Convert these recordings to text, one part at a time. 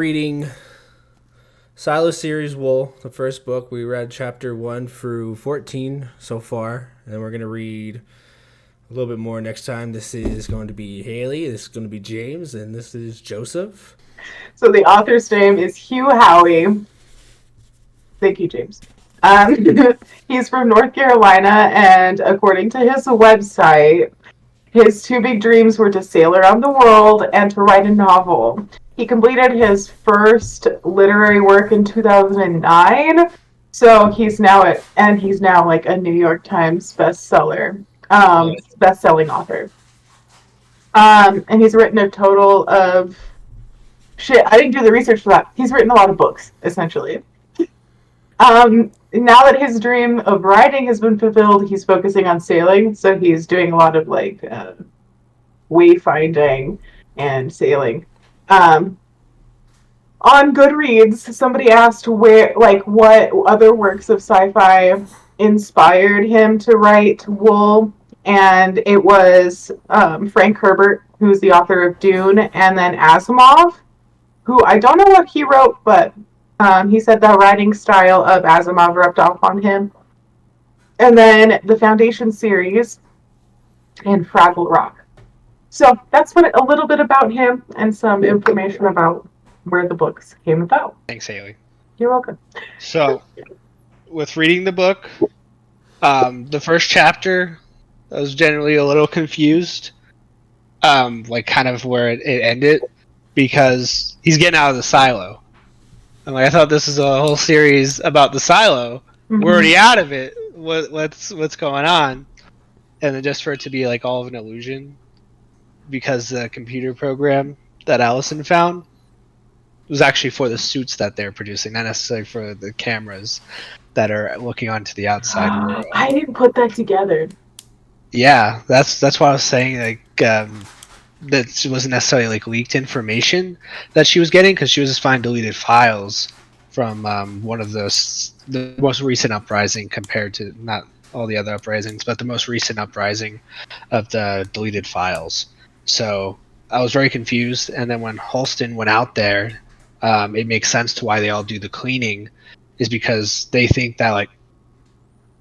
Reading Silo Series Wool, the first book. We read chapter 1 through 14 so far, and then we're going to read a little bit more next time. This is going to be Haley, this is going to be James, and this is Joseph. So the author's name is Hugh Howey. Thank you, James. He's from North Carolina, and according to his website, his two big dreams were to sail around the world and to write a novel. He completed his first literary work in 2009, so he's now like a New York Times bestseller, best-selling author. And he's written a total of I didn't do the research for that. He's written a lot of books, essentially. Now that his dream of writing has been fulfilled, he's focusing on sailing. So he's doing a lot of wayfinding and sailing. On Goodreads, somebody asked what other works of sci-fi inspired him to write Wool, and it was Frank Herbert, who's the author of Dune, and then Asimov, who I don't know what he wrote, but he said the writing style of Asimov rubbed off on him. And then the Foundation series and Fraggle Rock. So that's a little bit about him and some information about where the books came about. Thanks, Haley. You're welcome. So, with reading the book, the first chapter, I was generally a little confused, kind of where it ended, because he's getting out of the silo. I'm like, I thought this was a whole series about the silo. Mm-hmm. We're already out of it. What's going on? And then just for it to be like all of an illusion, because the computer program that Allison found was actually for the suits that they're producing, not necessarily for the cameras that are looking onto the outside world. I didn't put that together. Yeah, that's what I was saying. That wasn't necessarily leaked information that she was getting, because she was just finding deleted files from one of the most recent uprising, compared to not all the other uprisings, but the most recent uprising of the deleted files. So I was very confused, and then when Halston went out there, it makes sense to why they all do the cleaning, is because they think that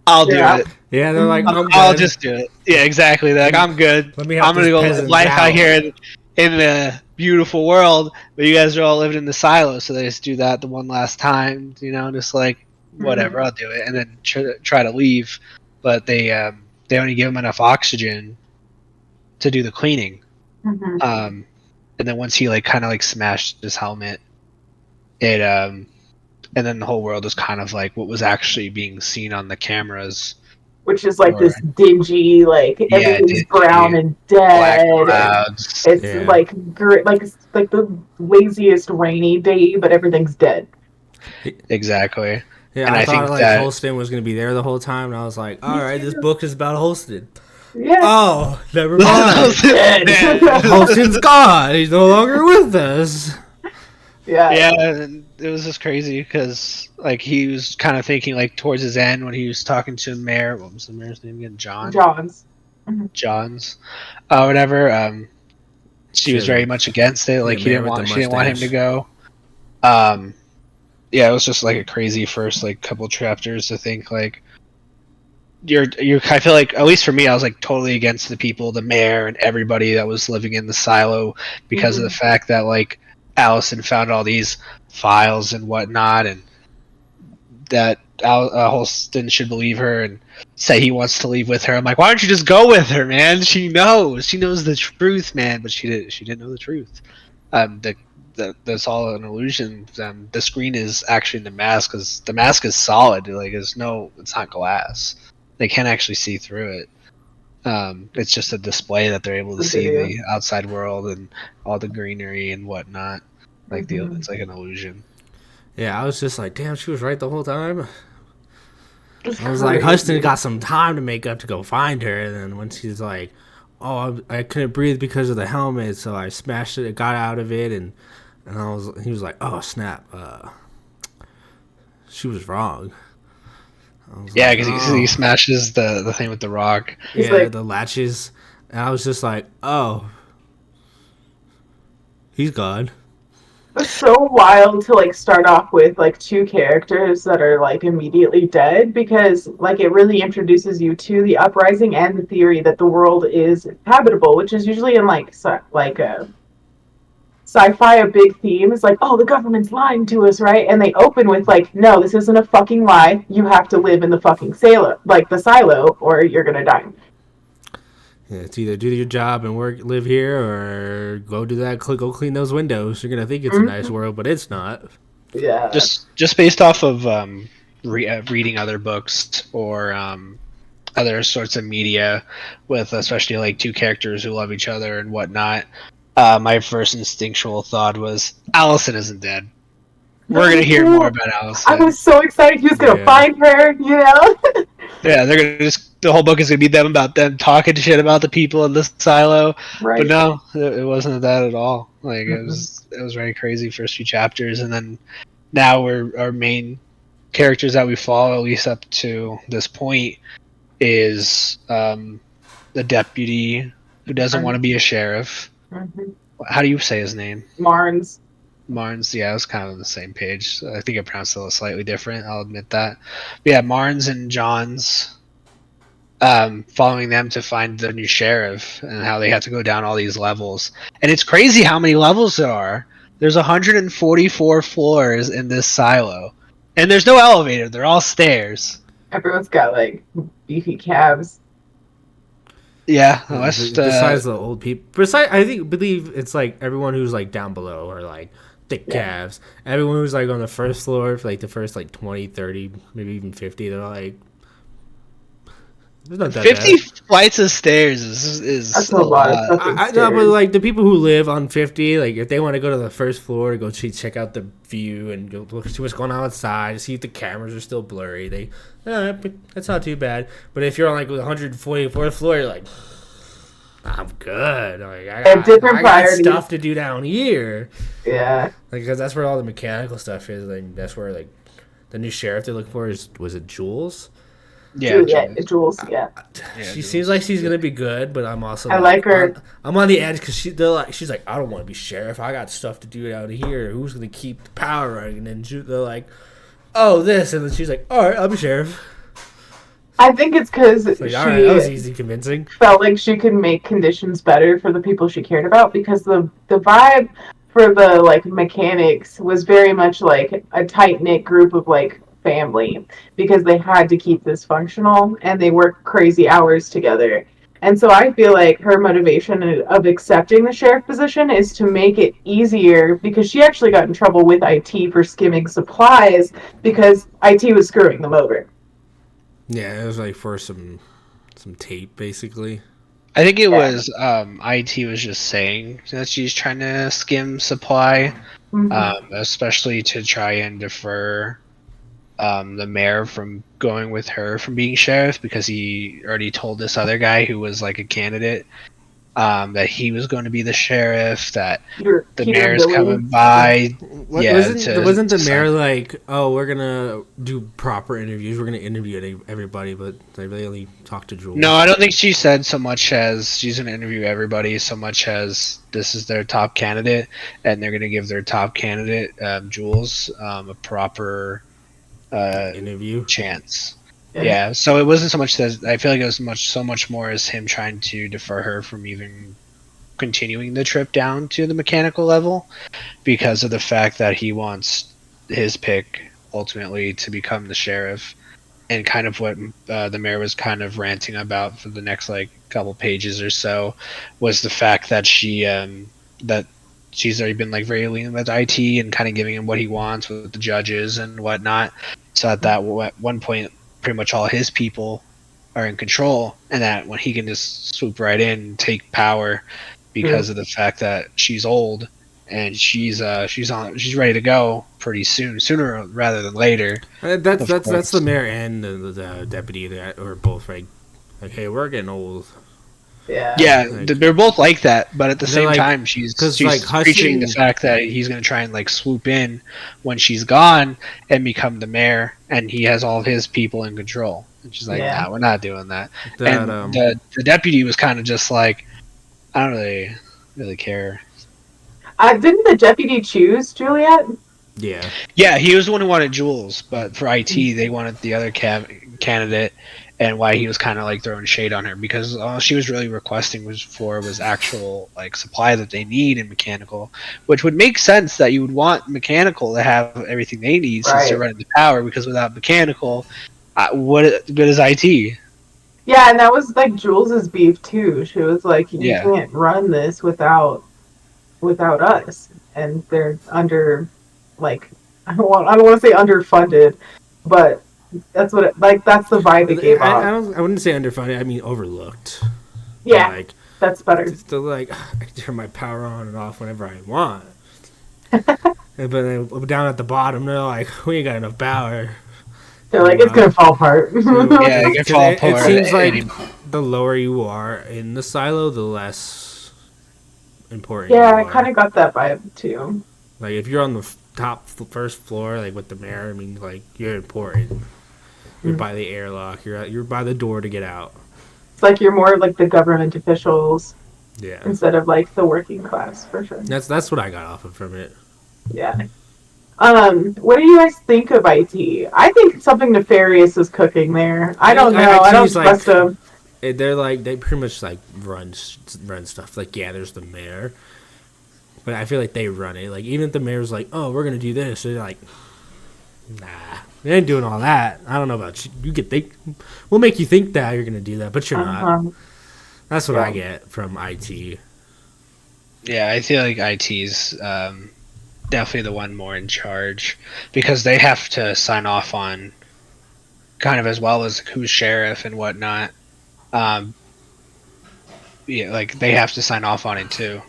I'll do it. Yeah, they're like, I'll just do it. Yeah, exactly. They're like, I'm good. I'm gonna go live life out here in the beautiful world, but you guys are all living in the silo, so they just do that the one last time, just whatever, I'll do it, and then try to leave, but they only give them enough oxygen to do the cleaning. And then once he smashed his helmet, it and then the whole world is kind of like what was actually being seen on the cameras, which is this dingy, everything's brown and dead. It's like the laziest rainy day, but everything's dead. Exactly. Yeah, and I thought that Halston was going to be there the whole time, and I was like, all right, this book is about Halston. Yeah. Oh, never mind. Halston's gone. He's no longer with us. Yeah, and it was just crazy because he was kind of thinking towards his end when he was talking to the mayor. What was the mayor's name again? Johns. Whatever. She was very much against it. She didn't want him to go. Yeah, it was just a crazy first couple chapters to think you're. I feel at least for me, I was totally against the people, the mayor, and everybody that was living in the silo because of the fact that Allison found all these files and whatnot, and that Halston should believe her and say he wants to leave with her. I'm like, why don't you just go with her, man? She knows the truth, man. But she didn't know the truth. That's all an illusion. The screen is actually the mask, because the mask is solid. It's not glass. They can't actually see through it. It's just a display that they're able to see the outside world and all the greenery and whatnot. It's like an illusion. Yeah, I was just like, damn, she was right the whole time. I was like, Huston got some time to make up to go find her, and then when she's like, oh, I couldn't breathe because of the helmet, so I smashed it, got out of it, and he was like, oh, snap, she was wrong. Yeah, because he smashes the thing with the rock. Yeah, the latches, and I was just like, oh, he's gone. It's so wild to like start off with like two characters that are like immediately dead because like it really introduces you to the uprising and the theory that the world is habitable, which is usually in like sci-fi a big theme is like, oh, the government's lying to us, right? And they open with like, no, this isn't a fucking lie. You have to live in the fucking silo, like the silo, or you're gonna die. Yeah, it's either do your job and live here, or go do that. Go clean those windows. You're gonna think it's a nice world, but it's not. Yeah. Just based off of reading other books or other sorts of media with especially like two characters who love each other and whatnot. My first instinctual thought was Allison isn't dead. We're gonna hear more about Allison. I was so excited he was gonna find her, you know? Yeah, they're gonna just the whole book is gonna be about them talking shit about the people in this silo. Right. But no, it wasn't that at all. Like it was very crazy first few chapters, and then now our main characters that we follow, at least up to this point, is the deputy who doesn't want to be a sheriff. How do you say his name? Marnes. Marnes, yeah, I was kind of on the same page. I think I pronounced it a little slightly different. I'll admit that. But yeah, Marnes and Johns, following them to find the new sheriff and how they have to go down all these levels. And it's crazy how many levels there are. There's 144 floors in this silo, and there's no elevator. They're all stairs. Everyone's got like beefy calves. Yeah, besides the old people. Besides, believe it's like everyone who's like down below are like thick calves. Everyone who's like on the first floor for like the first like 20, 30, maybe even 50, they're like, not that 50 bad. Flights of stairs is that's a lot. I know, but like the people who live on 50, like if they want to go to the first floor, go check out the view and go look, see what's going on outside, see if the cameras are still blurry. That's not too bad. But if you're on like the 144th floor, you're like, I'm good. Like I got stuff to do down here. Yeah, like because that's where all the mechanical stuff is. Like that's where like the new sheriff they're looking for was it Jules? Yeah, Jules. Yeah, she seems like she's gonna be good, but I'm also I like her. I'm on the edge because she's like I don't want to be sheriff. I got stuff to do out here. Who's gonna keep the power running? And then they're like, oh, this, and then she's like, all right, I'll be sheriff. I think it's because like, all right, that was easy convincing. Felt like she could make conditions better for the people she cared about because the vibe for the like mechanics was very much like a tight knit group of like family because they had to keep this functional and they work crazy hours together. And so I feel like her motivation of accepting the sheriff position is to make it easier because she actually got in trouble with IT for skimming supplies because IT was screwing them over. Yeah, it was like for some tape basically. I think it was IT was just saying that she's trying to skim supply, especially to try and defer the mayor from going with her from being sheriff because he already told this other guy who was like a candidate that he was going to be the sheriff, that the mayor's coming by. Wasn't the mayor like, oh, we're gonna do proper interviews, we're gonna interview everybody, but they really talked to Jules? No, I don't think she said so much as she's gonna interview everybody, so much as this is their top candidate and they're gonna give their top candidate Jules a proper interview chance. Yeah, so it wasn't so much that I feel like it was so much more as him trying to defer her from even continuing the trip down to the mechanical level because of the fact that he wants his pick ultimately to become the sheriff, and kind of what the mayor was kind of ranting about for the next like couple pages or so was the fact that she's already been like very lenient with IT and kind of giving him what he wants with the judges and whatnot. So at one point, pretty much all his people are in control, and that when he can just swoop right in and take power because of the fact that she's old and she's ready to go pretty soon, sooner rather than later. That's the mayor and the deputy that are both like hey, we're getting old. Yeah, like, they're both like that, but at the same time, she's like preaching the fact that he's going to try and like swoop in when she's gone and become the mayor, and he has all of his people in control. And she's like, nah, we're not doing that. And the deputy was kind of just like, I don't really care. Didn't the deputy choose Juliet? Yeah. Yeah, he was the one who wanted Jules, but for IT, they wanted the other candidate, and why he was kind of like throwing shade on her because all she was really requesting was actual like supply that they need in mechanical, which would make sense that you would want mechanical to have everything they need since they're Right. running the power. Because without mechanical, what good is IT? Yeah, and that was like Jules's beef too. She was like, "You Yeah. can't run this without us," and they're under, like, I don't want to say underfunded, but that's what that's the vibe it gave off. I wouldn't say underfunded. I mean overlooked. Yeah, Like that's better. they're like I can turn my power on and off whenever I want. But then down at the bottom, they're like, we ain't got enough power. They're like, it's gonna fall apart. Yeah, it can fall apart. It seems like the lower you are in the silo, the less important. Yeah, you I are. kind of got that vibe too. Like if you're on the first floor, like with the mayor, I mean, like you're important. You're by the airlock. You're by the door to get out. It's like you're more like the government officials Yeah, instead of like the working class, for sure. that's what I got off of from it. Yeah. What do you guys think of IT? I think something nefarious is cooking there. I don't know. I don't IT's like- trust them. They're like they pretty much like run stuff. Like yeah, there's the mayor, but I feel like they run it. Like even if the mayor's like, oh, we're gonna do this, they're like, nah, they ain't doing all that. I don't know about you. You could think we'll make you think that you're gonna do that, but you're not. That's what I get from IT. Yeah, I feel like IT's definitely the one more in charge because they have to sign off on kind of as well as who's sheriff and whatnot. Yeah, like they have to sign off on it too.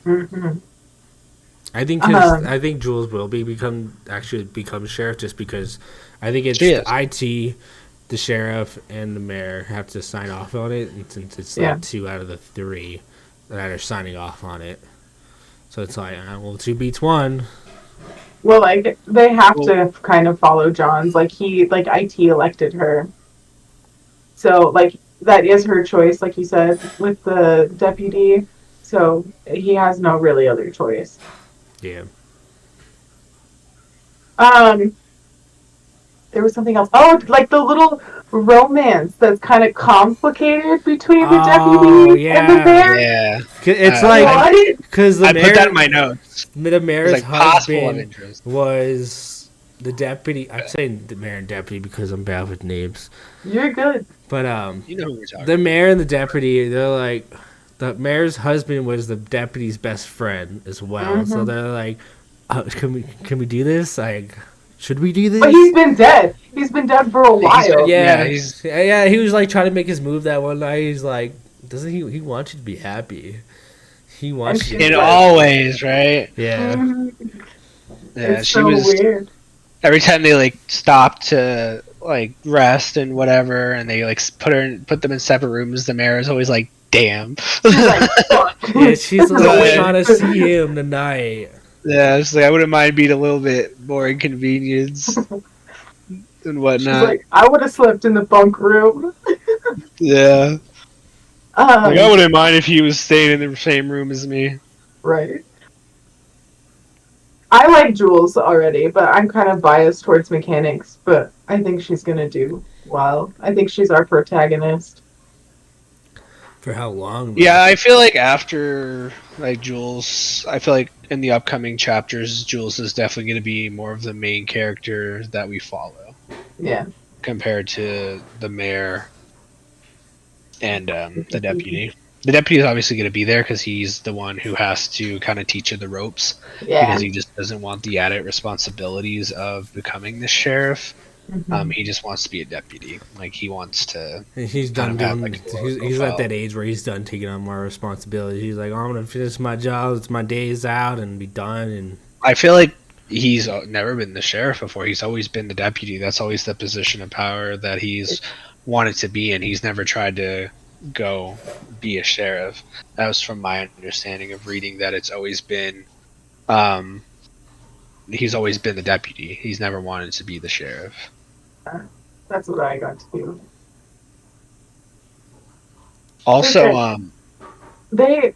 Mm-hmm. I think I think Jules will become sheriff just because I think it's IT, the sheriff, and the mayor have to sign off on it, and since it's like 2 out of the 3 that are signing off on it, so it's like well, 2 beats 1. Well, like they have to kind of follow John's. Like IT elected her, so like that is her choice. Like you said with the deputy, so he has no really other choice. Yeah. There was something else. Oh, like the little romance that's kind of complicated between the deputy and the mayor. Yeah, it's like because I put that in my notes. The mayor's like husband was the deputy. I'm saying the mayor and deputy because I'm bad with names. You're good. You But know who we're talking the mayor and the deputy, they're like the mayor's husband was the deputy's best friend as well. Mm-hmm. So they're like, can we do this? Like, should we do this? But he's been dead. He's been dead for a while. He was like trying to make his move that one night. He's like, doesn't he wants you to be happy? He wants you. In all ways, right? Yeah. Yeah, it's so weird. Every time they like stop to like rest and whatever, and they like put them in separate rooms, the mayor is always like, "Damn." She's like, fuck. Yeah, she's like trying to see him tonight. Yeah, it's like I wouldn't mind being a little bit more inconvenienced and whatnot. She's like, I would have slept in the bunk room. Yeah. Like, I wouldn't mind if he was staying in the same room as me. Right. I like Jules already, but I'm kind of biased towards mechanics, but I think she's gonna do well. I think she's our protagonist. For how long? Yeah, I feel like after like Jules, I feel like in the upcoming chapters, Jules is definitely going to be more of the main character that we follow. Yeah. Compared to the mayor and the deputy. The deputy is obviously going to be there because he's the one who has to kind of teach her the ropes. Yeah. Because he just doesn't want the added responsibilities of becoming the sheriff. Mm-hmm. He just wants to be a deputy. Like he wants to. He's done. He's at that age where he's done taking on more responsibility. He's like, oh, I'm gonna finish my job. It's my days out and be done. And I feel like he's never been the sheriff before. He's always been the deputy. That's always the position of power that he's wanted to be in. He's never tried to go be a sheriff. That was from my understanding of reading that it's always been. He's always been the deputy. He's never wanted to be the sheriff. That's what I got to do. Also, they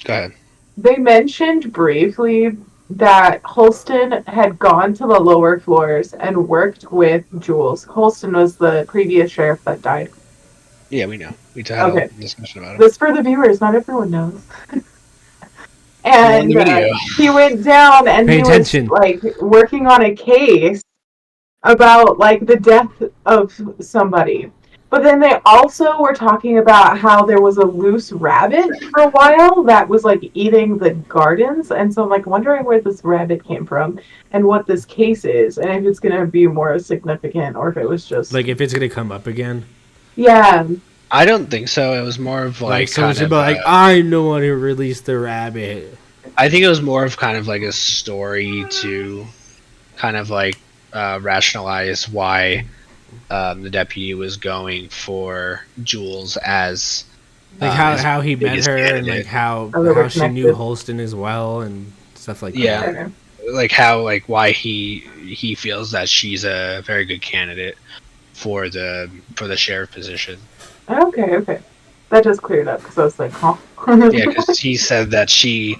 go ahead. They mentioned briefly that Holston had gone to the lower floors and worked with Jules. Holston was the previous sheriff that died. Yeah, we know. We had a Okay. discussion about it. This for the viewers, not everyone knows. We're on And the video. he went down and Pay he attention. was like working on a case about like the death of somebody. But then they also were talking about how there was a loose rabbit for a while that was like eating the gardens, and so I'm like wondering where this rabbit came from and what this case is, and if it's gonna be more significant or if it was just Like if it's gonna come up again. yeah. I don't think so. It was more of Like like someone's kind gonna of. be like, I'm the one who released the rabbit. I think it was more of kind of like a story to kind of like rationalize why the deputy was going for Jules as Like his how he met biggest her and candidate. like how they were she knew connected. Holston as well and stuff like Yeah. that. Okay. Like how like why he feels that she's a very good candidate for the sheriff position. Okay. That just cleared up because I was like, huh? Yeah, because he said that she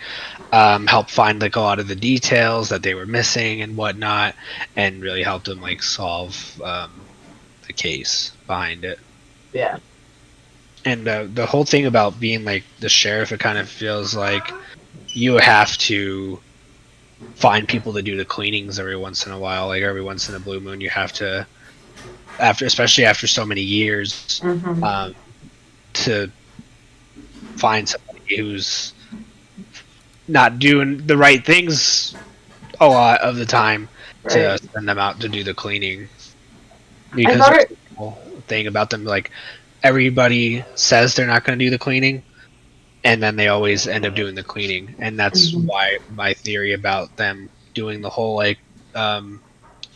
helped find like a lot of the details that they were missing and whatnot, and really helped him like solve the case behind it. Yeah. And the whole thing about being like the sheriff, it kind of feels like you have to find people to do the cleanings every once in a while. Like every once in a blue moon, you have to, especially after so many years, Mm-hmm. to find somebody who's not doing the right things a lot of the time to Right. send them out to do the cleaning. I Because thought there's it. a whole thing about them, like everybody says they're not going to do the cleaning, and then they always end up doing the cleaning, and that's Mhm. why my theory about them doing the whole like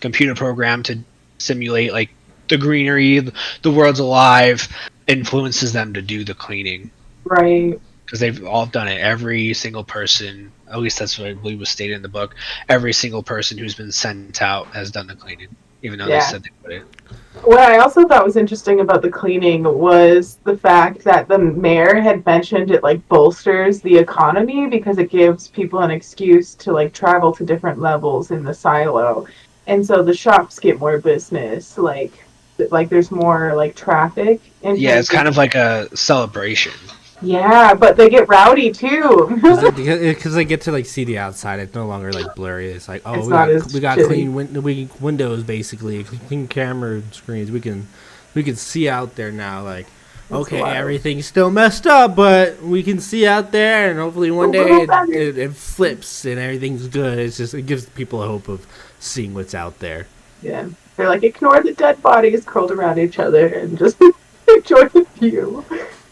computer program to simulate like the greenery, the world's alive, influences them to do the cleaning. Right. Because they've all done it. Every single person, at least that's what I believe was stated in the book, every single person who's been sent out has done the cleaning, even though they Yeah. said they wouldn't. What I also thought was interesting about the cleaning was the fact that the mayor had mentioned it like bolsters the economy because it gives people an excuse to like travel to different levels in the silo. And so the shops get more business, like there's more like traffic in Yeah, it's terms kind of of like a celebration. yeah, but they get rowdy too. Because they get to like see the outside. It's no longer like blurry. It's like, oh, It's not as we got shitty. clean windows basically, clean camera screens. We can see out there now. Like, okay, wild. everything's still messed up, but we can see out there, and hopefully one A day little better. it flips and everything's good. It's just it gives people a hope of seeing what's out there. Yeah. They're like ignore the dead bodies curled around each other and just enjoy the view.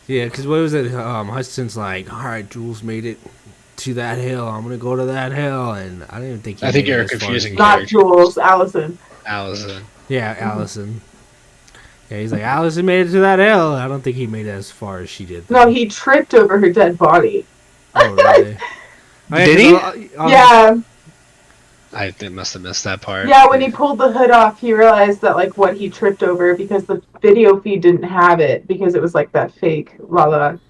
Yeah, because what was it? Hudson's like, all right, Jules made it to that hill. I'm gonna go to that hill, and I don't even think. I think made it you're as far as confusing he- Not Jules, Allison. Allison. Yeah, Allison. Yeah, he's like, Allison made it to that hill. I don't think he made it as far as she did. No, he tripped over her dead body. Oh, really? Oh, yeah, Did he? 'cause Yeah, I must have missed that part. yeah. When he pulled the hood off, he realized that like what he tripped over because the video feed didn't have it because it was like that fake La La It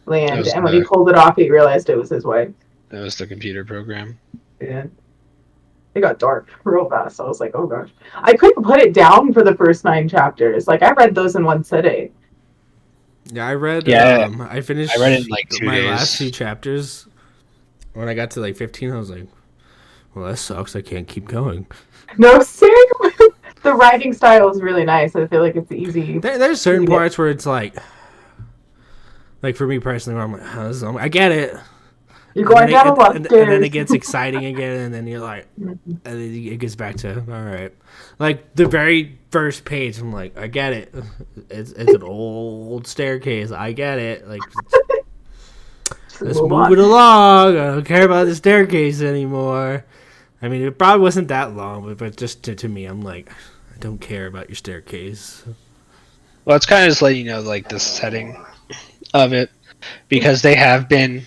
Land. was And when he the, pulled it off, he realized it was his wife. computer program. Yeah. It got dark real fast. I was like, oh gosh. I couldn't put it down for the first 9 chapters. Like I read those in one sitting. Yeah, I read. Yeah, I finished. I read it in, like, 2 my days. last 2 chapters. When I got to like 15, I was like, "Well, that sucks. I can't keep going." No, seriously. The writing style is really nice. I feel like it's easy. There's certain Yeah. parts where it's like for me personally, where I'm like, I get it. You're going down a lot of and then stairs. it gets exciting again, and then you're like, and then it gets back to all right. Like the very first page, I'm like, I get it. It's an old staircase. I get it. Like, let's move it along. I don't care about the staircase anymore. I mean, it probably wasn't that long, but just to me, I'm like, I don't care about your staircase. Well, it's kind of just letting you know like the setting of it, because they have been.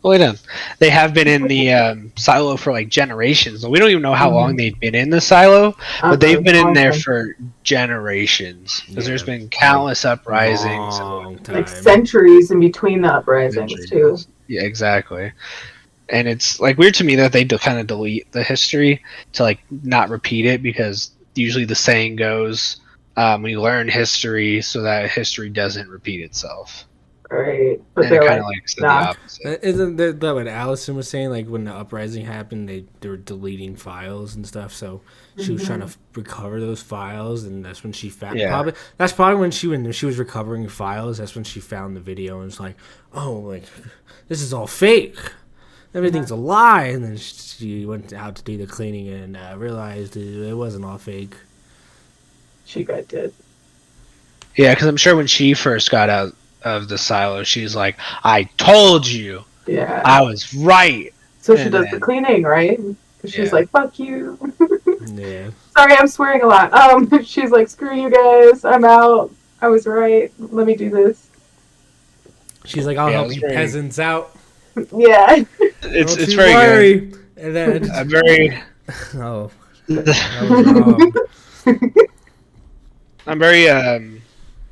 Wait on. They have been in the silo for like generations. We don't even know how long they've been in the silo, but they've been in there for generations. Because there's been countless uprisings. Long time. like centuries in between the uprisings too. Yeah, exactly. and it's like weird to me that they kind of delete the history to like not repeat it, because usually the saying goes, we learn history so that history doesn't repeat itself. Right. But And it they're kind of like, like said the nah. opposite. Isn't that what Allison was saying? Like when the uprising happened, they were deleting files and stuff. So she was trying to recover those files, and that's when she found. Yeah. That's probably when she was recovering files. That's when she found the video and was like, "Oh, like this is all fake. Everything's a lie." And then she went out to do the cleaning and realized it wasn't all fake. She got did. Yeah, because I'm sure when she first got out of the silo, she's like, "I told you, Yeah. I was right." So she does the cleaning, right? She's like, "Fuck you." Yeah. Sorry, I'm swearing a lot. She's like, "Screw you guys, I'm out. I was right. Let me do this." She's like, "I'll help you peasants out." Yeah. It's very good. And then I'm very. oh, that was wrong. I'm very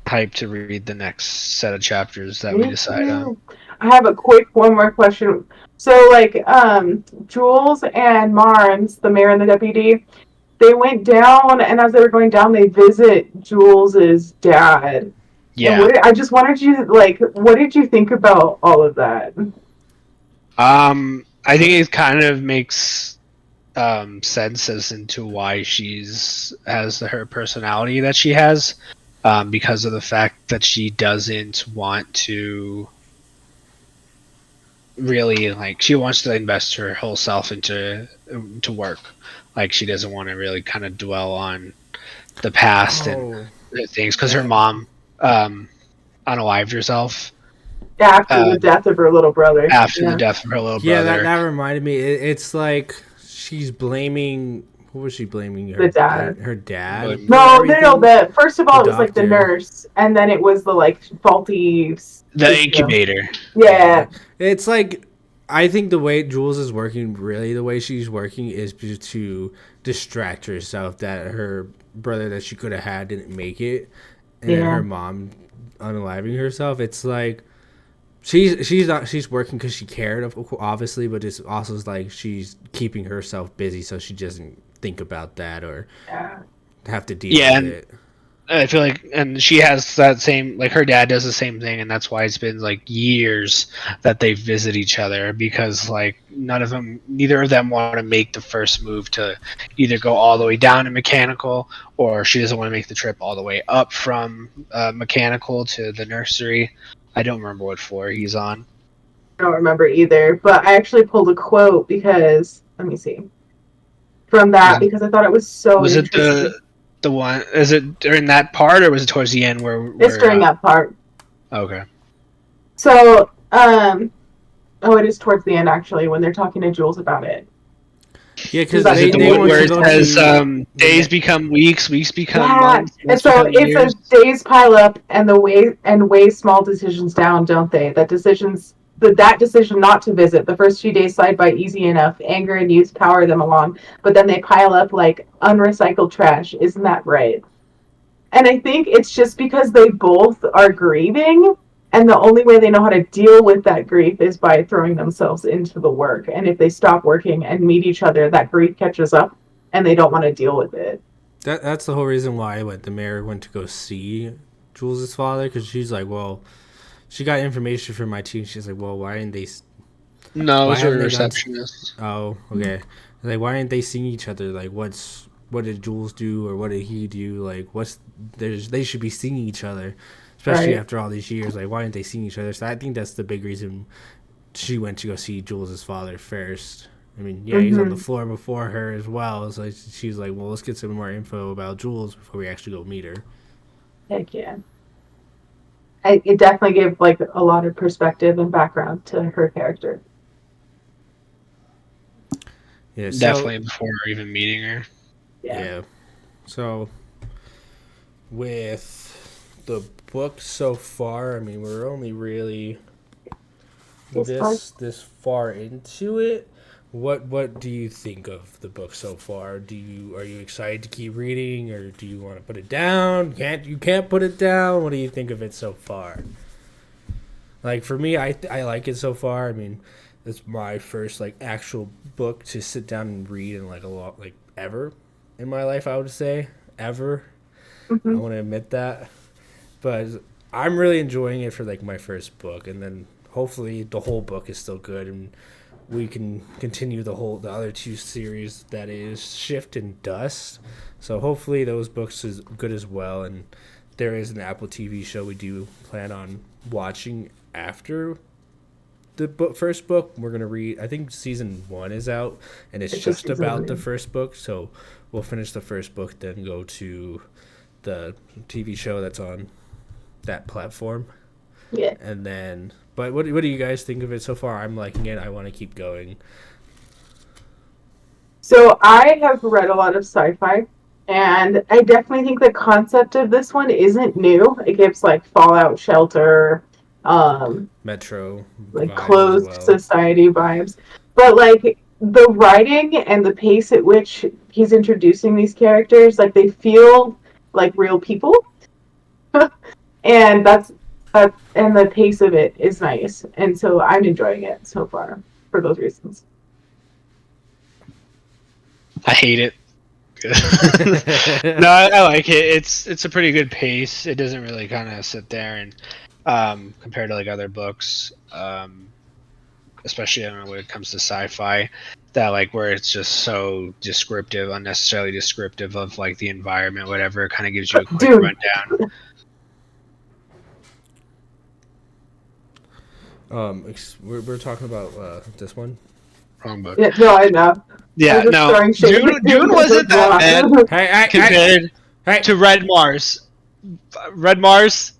hyped to read the next set of chapters that we decide on. I have a quick one more question. So like Jules and Marnes, the mayor and the deputy, they went down, and as they were going down they visit Jules's dad. Yeah. I just wanted you like, what did you think about all of that? I think it kind of makes sense as into why has her personality that she has, because of the fact that she doesn't want to really, like, she wants to invest her whole self into work. Like, she doesn't want to really kind of dwell on the past and things, because her mom unalived herself after the death of her little brother. The death of her little brother. Yeah, that reminded me. It's like she's blaming. Who was she blaming? The dad. Her dad. No. First of all, it was like the nurse, and then it was the like faulty. The incubator. Yeah. It's like, I think the way Jules is working, really the way she's working, is to distract herself that her brother that she could have had didn't make it, and then her mom unaliving herself. It's like she's working because she cared, obviously, but it's also like she's keeping herself busy so she doesn't think about that or have to deal with it. I feel like, and she has that same, like, her dad does the same thing, and that's why it's been like years that they visit each other, because like neither of them want to make the first move to either go all the way down to mechanical, or she doesn't want to make the trip all the way up from mechanical to the nursery. I don't remember what floor he's on. I don't remember either, but I actually pulled a quote because, let me see, from that, because I thought it was so interesting. Was it the one, is it during that part, or was it towards the end where it's during that part? Okay. So, it is towards the end, actually, when they're talking to Jules about it. Yeah, because they where it says days become weeks, weeks become months. And so it says days pile up and weigh small decisions down, don't they? That decision not to visit, the first few days slide by easy enough. Anger and youth power them along, but then they pile up like unrecycled trash. Isn't that right? And I think it's just because they both are grieving, and the only way they know how to deal with that grief is by throwing themselves into the work. And if they stop working and meet each other, that grief catches up, and they don't want to deal with it. That's the whole reason why the mayor went to go see Jules' father, because she's like, well, she got information from my team. She's like, well, why didn't they? No, it was a receptionist. Oh, okay. Like, why didn't they see each other? Like, what did Jules do, or what did he do? Like, they should be seeing each other, especially after all these years. Like, why didn't they see each other? So I think that's the big reason she went to go see Jules' father first. I mean, yeah, he's on the floor before her as well. So she's like, well, let's get some more info about Jules before we actually go meet her. Heck yeah. It definitely gave like a lot of perspective and background to her character. Yeah, definitely before even meeting her. Yeah. So with the book so far, I mean, we're only really this far into it. What do you think of the book so far? Are you excited to keep reading, or do you want to put it down? You can't put it down. What do you think of it so far? Like, for me, I like it so far. I mean, it's my first like actual book to sit down and read in like a lot like ever in my life. I would say ever. I Mhm. want to admit that, but I'm really enjoying it for like my first book, and then hopefully the whole book is still good, and we can continue the other two series that is Shift and Dust. So hopefully those books is good as well, and there is an Apple TV show we do plan on watching after the first book. We're gonna read. I think season 1 is out, and it's It's just just about the season first book. So we'll finish the first book, then go to the TV show that's on that platform, Yeah. and then. But what do you guys think of it so far? I'm liking it. I want to keep going. So I have read a lot of sci-fi, and I definitely think the concept of this one isn't new. It gives like Fallout Shelter, um, Metro like vibes as closed well. society vibes. But like the writing and the pace at which he's introducing these characters, like they feel like real people, and and the pace of it is nice, and so I'm enjoying it so far for those reasons. I hate it. No, I like it. It's a pretty good pace. It doesn't really kind of sit there and compared to like other books, especially I don't know when it comes to sci-fi, that like where it's just so descriptive, unnecessarily descriptive of like the environment, whatever. It kind of gives you a quick Dude, rundown. We're talking about this one. Wrong book. yeah, no, I know. Yeah, I'm just no. throwing shade. Dune wasn't that bad Hey, compared hey. to Red Mars. Red Mars,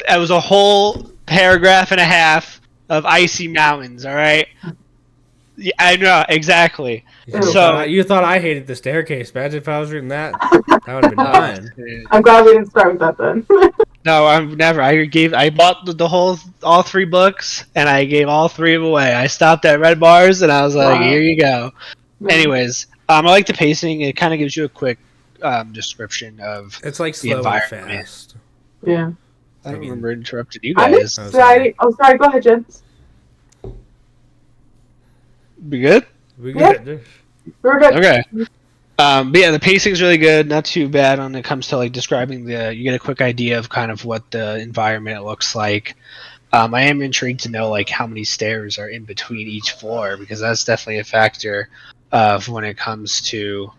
that was a whole paragraph and a half of icy mountains. All right. Yeah, I know exactly. So You thought I hated the staircase. Imagine if I was reading that. That would have been fine. I'm glad we didn't start with that then. No, I'm never. I bought all 3 books, and I gave all 3 of them away. I stopped at Red Bars, and I was like, Wow. "Here you go." Anyways, I like the pacing. It kind of gives you a quick description of It's like the slow and environment. fast. Yeah. I don't remember interrupting you I'm guys. excited. Oh, sorry. Go ahead, Jen. Be good. We Yeah. good. We're good. Okay. But yeah, the pacing's really good. Not too bad when it comes to like describing the. You get a quick idea of kind of what the environment looks like. I am intrigued to know like how many stairs are in between each floor because that's definitely a factor of when it comes to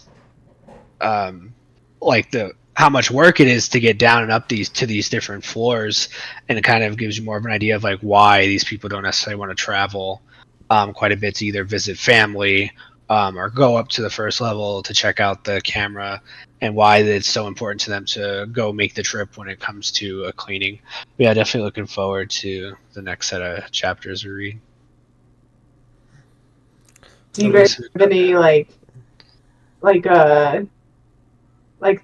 like the how much work it is to get down and up these different floors, and it kind of gives you more of an idea of like why these people don't necessarily want to travel quite a bit to either visit family or go up to the first level to check out the camera, and why it's so important to them to go make the trip when it comes to a cleaning. But yeah, definitely looking forward to the next set of chapters we read. Do you guys have any like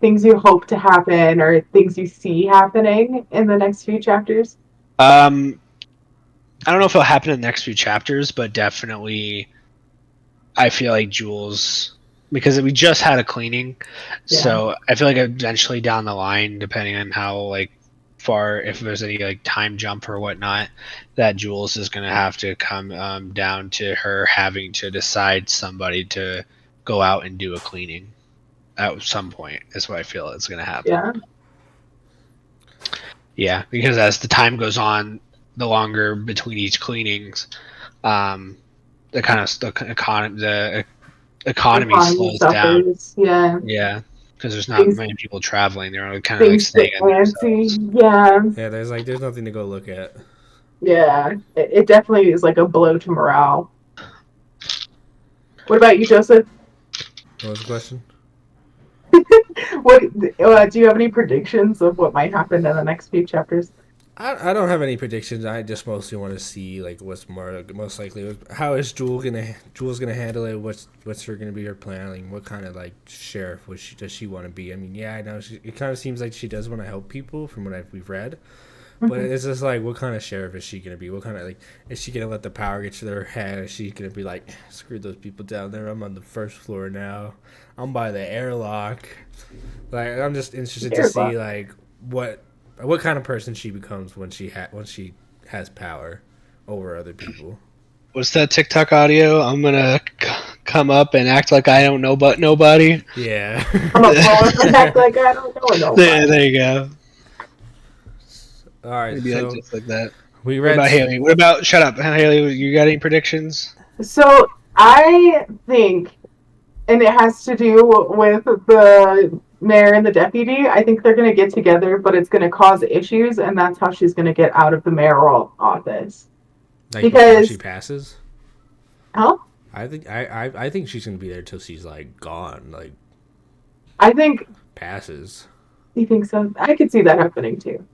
things you hope to happen or things you see happening in the next few chapters? I don't know if it'll happen in the next few chapters, but definitely I feel like Jules, because we just had a cleaning, so I feel like eventually down the line, depending on how like far, if there's any like time jump or whatnot, that Jules is gonna have to come down to her having to decide somebody to go out and do a cleaning at some point. Is what I feel is gonna happen. Yeah. Yeah, because as the time goes on, the longer between each cleanings, the kind of the economy slows down. Suffers. Yeah. Yeah, because there's not Things- many people traveling. They're only kind of like Things staying get in fancy. themselves. Yeah. Yeah, there's nothing to go look at. Yeah. It definitely is like a blow to morale. What about you, Joseph? What was the question? What do you have any predictions of what might happen in the next few chapters? I don't have any predictions. I just mostly want to see like what's most likely. How is Jules gonna handle it? What's her gonna be her plan? Like, what kind of like sheriff does she want to be? I mean, yeah, I know it kind of seems like she does want to help people from what we've read, but it's just like, what kind of sheriff is she gonna be? What kind of like is she gonna let the power get to her head? Is she gonna be like, screw those people down there? I'm on the first floor now. I'm by the airlock. Like, I'm just interested to see like what kind of person she becomes when she has power over other people. what's that TikTok audio? I'm gonna come up and act like I don't know but nobody. Yeah. I'm a blow up and act like I don't know nobody. There you go. All right. Maybe So like just like that. we What read. about Haley? What about shut up, Haley? You got any predictions? So I think, and it has to do with the mayor and the deputy. I think they're going to get together, but it's going to cause issues, and that's how she's going to get out of the mayoral office. Like before Because- she passes. Huh? I think she's gonna be there till she's like gone, like I think. passes. You think so? I could see that happening too.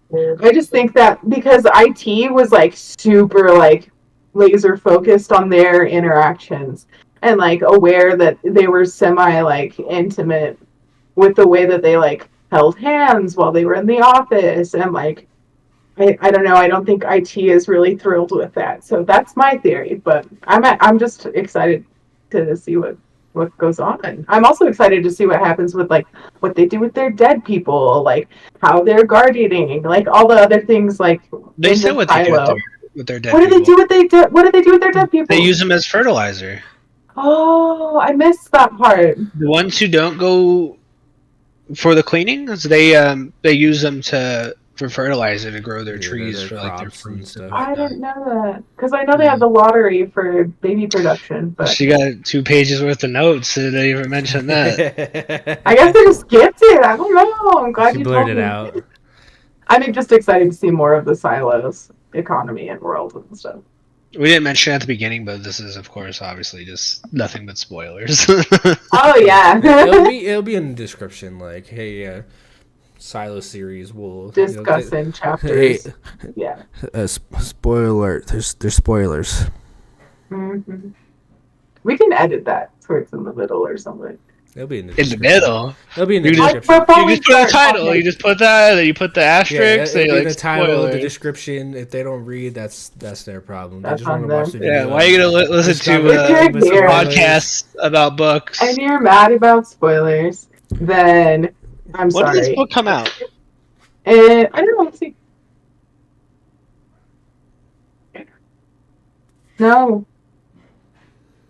I just think that because IT was like super like laser focused on their interactions and like aware that they were semi like intimate with the way that they like held hands while they were in the office and like I don't know, I don't think IT is really thrilled with that. So that's my theory, but I'm just excited to see what goes on. I'm also excited to see what happens with like what they do with their dead people, like how they're guardianing, like all the other things like They in said the what they do silo. with their dead What do they people. do with what do they do with their dead people? They use them as fertilizer. Oh, I missed that part. The ones who don't go for the cleanings, they use them for fertilizer to grow their Yeah, trees their for like their crops and fruits and stuff. like I that. didn't know that because I know they have the lottery for baby production, but She got 2 pages worth of notes. They didn't even mention that. I guess I just skipped it. I don't know. I'm glad She you blurred told it me. out. I'm just excited to see more of the silos economy and world and stuff. We didn't mention it at the beginning, but this is, of course, obviously just nothing but spoilers. Oh yeah, it'll be in the description. Like, hey, Silo series will discussing chapters. Yeah. Spoiler alert. There's spoilers. hmm We can edit that so it's in the middle or something. It'll be in the In the description. middle. It'll be in the You just- description. Before You we just put a start title. talking- You just put that. Then you put the Yeah, asterisk. it'll be in like the title, the spoilers. description. If they don't read, that's their problem. They That's just want on to watch them. the Yeah, video. why are you gonna listen Just stop to If you're here- podcasts about books? and you're mad about spoilers, then I'm When did this sorry. book come out? And I don't know. Let's see. No,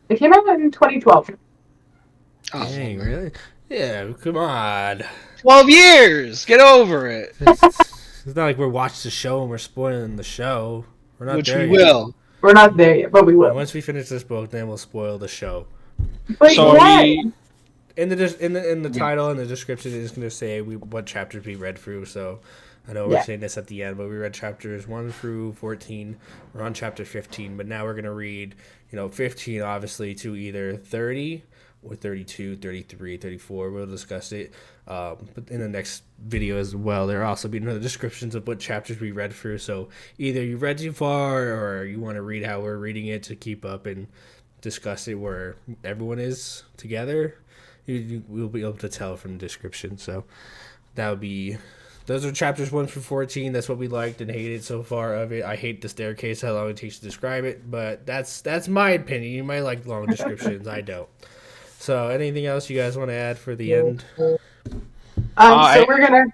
it came out in 2012. Oh, Dang, really? Yeah, come on. 12 years. Get over it. It's not like we're watching the show and we're spoiling the show. We're not Which there we yet. will. We're not there yet, but we And will. once we finish this book, then we'll spoil the show. But So yeah, In the title and the description, it's going to say what chapters we read through. So I know we're Yeah. saying this at the end, but we read chapters 1 through 14. We're on chapter 15, but now we're going to read 15 obviously to either 30 or 32, 33, 34. We'll discuss it. But in the next video as well, there will also be another descriptions of what chapters we read through. So either you read too far or you want to read how we're reading it to keep up and discuss it where everyone is together. We'll be able to tell from the description. So those are chapters 1 through 14. That's what we liked and hated so far of it. I hate the staircase, how long it takes to describe it, but that's my opinion. You might like long descriptions. I don't. So anything else you guys want to add for the end? so I- we're gonna.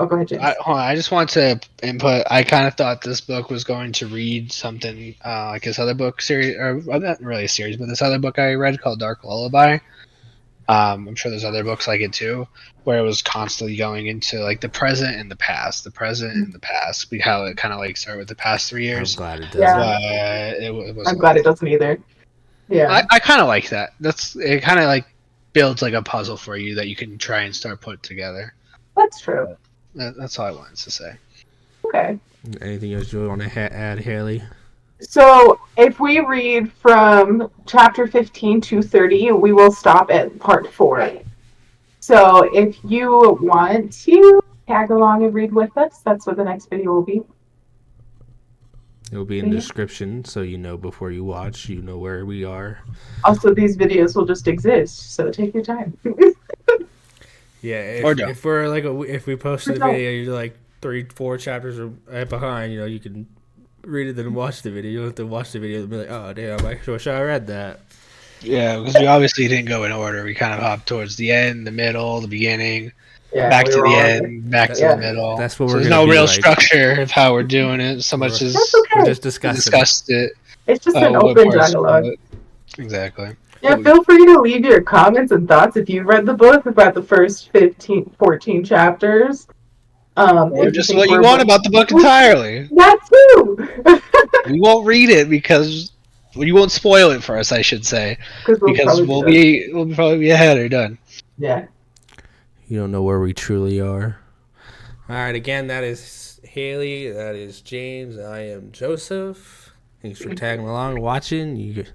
Oh, go ahead, James. I just want to input. I kind of thought this book was going to read something like this other book series, or well, not really a series, but this other book I read called Dark Lullaby. I'm sure there's other books like it too, where it was constantly going into like the present and the past, how it kind of like started with the past 3 I'm years. glad it does. Yeah. But it wasn't. I'm glad it doesn't either. Yeah. I kind of like that. It kind of like builds like a puzzle for you that you can try and start put together. That's true. That's all I wanted to say. Okay. Anything else you want to add, Haley? So if we read from chapter 15 to 30, we will stop at part 4. So if you want to tag along and read with us, that's what the next video will be. It will be in the Yeah. description, so you know before you watch, you know where we are. Also, these videos will just exist, so take your time. Yeah, Or don't. if we're like if we posted a Or don't. video, you're like 3-4 chapters behind. You can read it then watch the video. You don't have to watch the video and be like, oh damn, I wish I read that. Yeah, because we obviously didn't go in order. We kind of hopped towards the end, the middle, the beginning, Yeah, back we to were the all- end, back to Yeah. the middle. That's what So we're there's gonna no be real like. structure of how we're doing it. So much as That's We're okay. just discussing. discussed it. It's just an What open parts dialogue. of it? Exactly. Yeah, feel free to leave your comments and thoughts if you read the book about the first 14 chapters. Or just what you want about the book entirely. That too! We won't read it because you won't spoil it for us, I should say, Because because we'll probably be ahead or done. Yeah. You don't know where we truly are. All right, again, that is Haley. That is James. I am Joseph. Thanks for tagging along, watching. You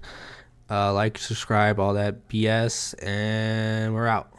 like, subscribe, all that BS, and we're out.